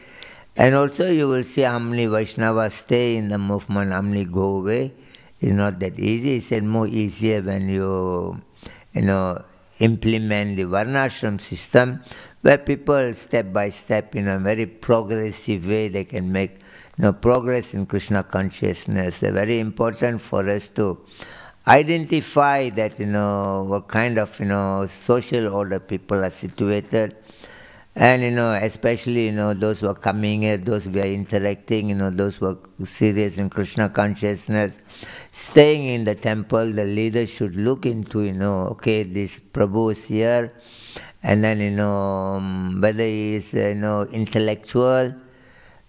And also you will see how many Vaishnavas stay in the movement, how many go away. It's not that easy. He said more easier when you implement the Varnashram system, where people step by step in a very progressive way they can make progress in Krishna consciousness. It's very important for us to identify that what kind of social order people are situated, and especially those who are coming here, those we are interacting, those who are serious in Krishna consciousness, staying in the temple. The leaders should look into okay, this Prabhu is here, and then whether he is intellectual.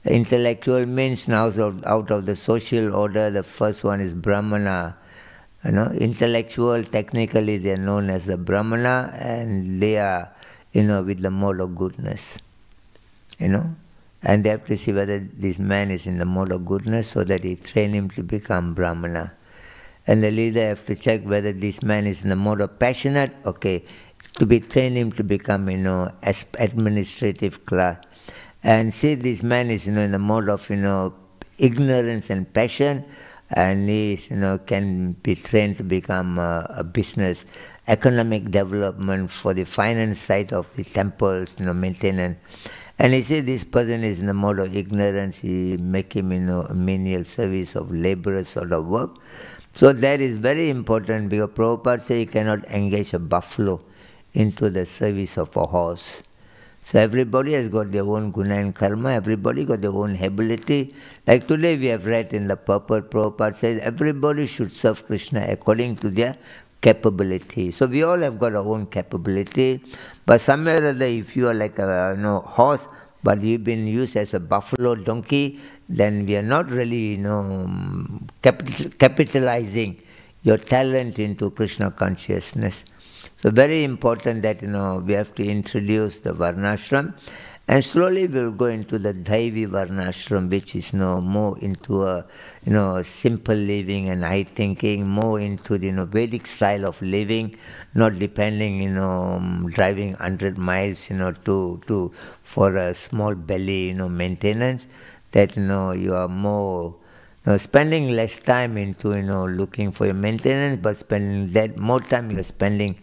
Intellectual means now out of the social order, the first one is Brahmana. Intellectual, technically they are known as the Brahmana, and they are with the mode of goodness, and they have to see whether this man is in the mode of goodness so that he train him to become Brahmana. And the leader have to check whether this man is in the mode of passionate, okay, to be train him to become, administrative class. And see this man is, in the mode of, ignorance and passion, and he can be trained to become a business, economic development for the finance side of the temples, maintenance. And you see this person is in the mode of ignorance, he make him, a menial service of laborer sort of work. So that is very important, because Prabhupada says you cannot engage a buffalo into the service of a horse. So everybody has got their own guna and karma, everybody got their own ability. Like today we have read in the purport, Prabhupada says everybody should serve Krishna according to their capability. So we all have got our own capability, but somewhere or other, if you are like a horse, but you've been used as a buffalo, donkey, then we are not really capitalizing your talent into Krishna consciousness. So very important that we have to introduce the Varnashram, and slowly we'll go into the Daivi Varnashram, which is more into a simple living and high thinking, more into the Vedic style of living, not depending driving 100 miles to for a small belly maintenance. That you are more spending less time into looking for your maintenance, but spending that more time you are spending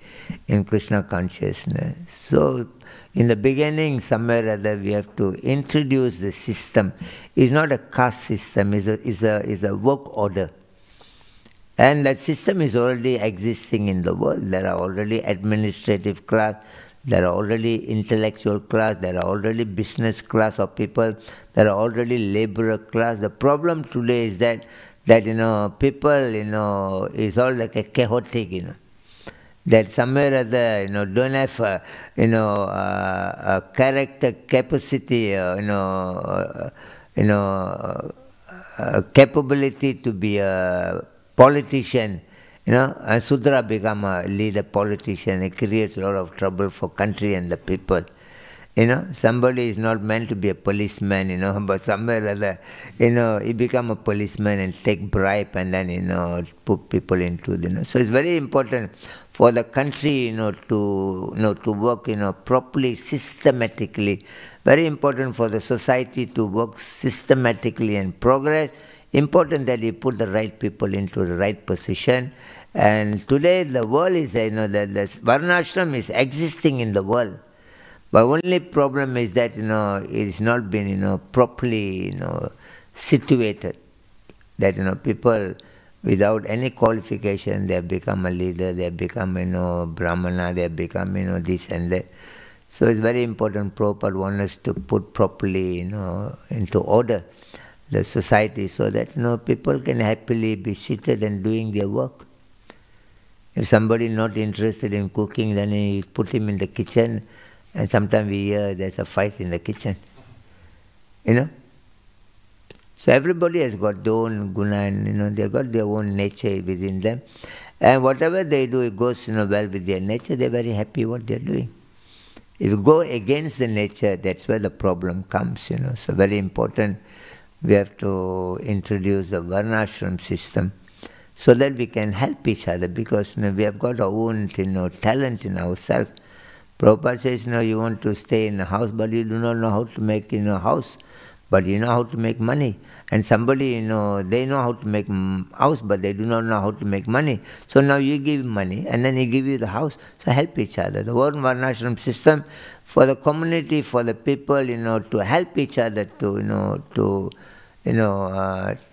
in Krishna consciousness. So in the beginning, somewhere or other, we have to introduce the system. It's not a caste system, it's a work order. And that system is already existing in the world. There are already administrative class, there are already intellectual class, there are already business class of people, there are already laborer class. The problem today is that people, is all like a chaotic, that somewhere or other, don't have, a character capacity, capability to be a politician. And Sudra become a leader politician. It creates a lot of trouble for country and the people. Somebody is not meant to be a policeman, but somewhere or other, he become a policeman and take bribe and then, put people into, So it's very important for the country, to work, properly, systematically. Very important for the society to work systematically and progress. Important that you put the right people into the right position. And today the world is, the Varnashram is existing in the world. But only problem is that, it is not been, properly, situated. That, people without any qualification, they have become a leader, they have become, Brahmana, they have become, this and that. So it's very important, Prabhupada wants us to put properly, into order the society, so that people can happily be seated and doing their work. If somebody not interested in cooking, then you put him in the kitchen, and sometimes we hear there's a fight in the kitchen. You know? So everybody has got their own guna and they've got their own nature within them. And whatever they do, it goes well with their nature, they're very happy what they're doing. If you go against the nature, that's where the problem comes, So very important, we have to introduce the varnashram system so that we can help each other because we have got our own talent in ourselves. Prabhupada says, you want to stay in a house, but you do not know how to make a house, but you know how to make money. And somebody, they know how to make house, but they do not know how to make money. So now you give money, and then he give you the house. So help each other. The whole varnashram system for the community, for the people, to help each other to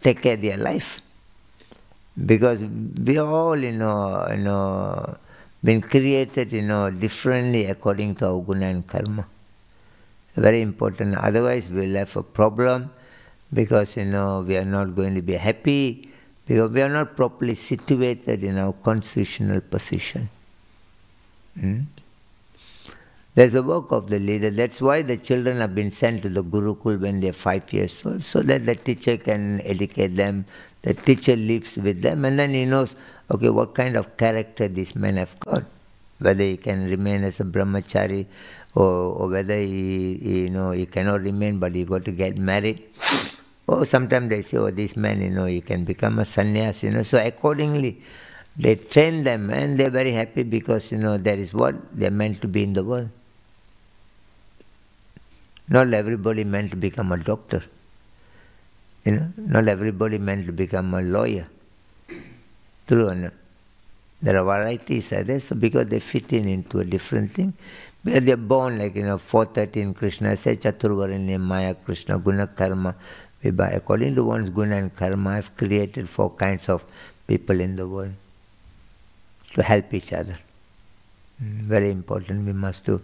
take care of their life. Because we all, been created, differently according to our guna and karma. Very important. Otherwise, we'll have a problem because, we are not going to be happy because we are not properly situated in our constitutional position. There's a work of the leader. That's why the children have been sent to the Gurukul when they're 5 years old, so that the teacher can educate them. The teacher lives with them and then he knows, okay, what kind of character these men have got. Whether he can remain as a brahmachari or whether he cannot remain but he got to get married. Or sometimes they say, this man, he can become a sannyas, So accordingly, they train them and they're very happy because, that is what they're meant to be in the world. Not everybody meant to become a doctor. Not everybody meant to become a lawyer. True or not? There are varieties are there, so because they fit into a different thing. Because they're born like, 413 Krishna says, Chaturvaranya Maya Krishna Guna Karma Vibha. According to one's guna and karma, I've created 4 kinds of people in the world to help each other. Very important we must do.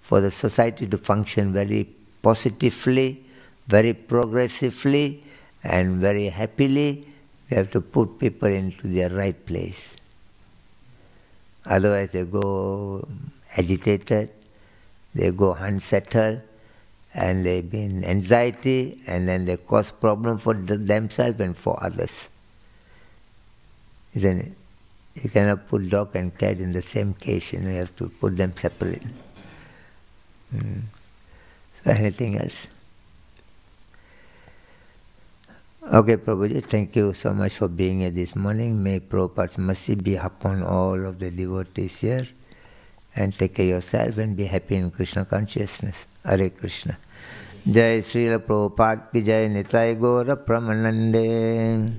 For the society to function very positively, very progressively, and very happily, we have to put people into their right place. Otherwise they go agitated, they go unsettled, and they be in anxiety, and then they cause problem for themselves and for others. Isn't it? You cannot put dog and cat in the same cage, you have to put them separate. So anything else? Okay, Prabhuji, thank you so much for being here this morning. May Prabhupada's mercy be upon all of the devotees here. And take care of yourself and be happy in Krishna consciousness. Hare Krishna. Jai Srila Prabhupada ki Jai Nitai Gaura Pramanande.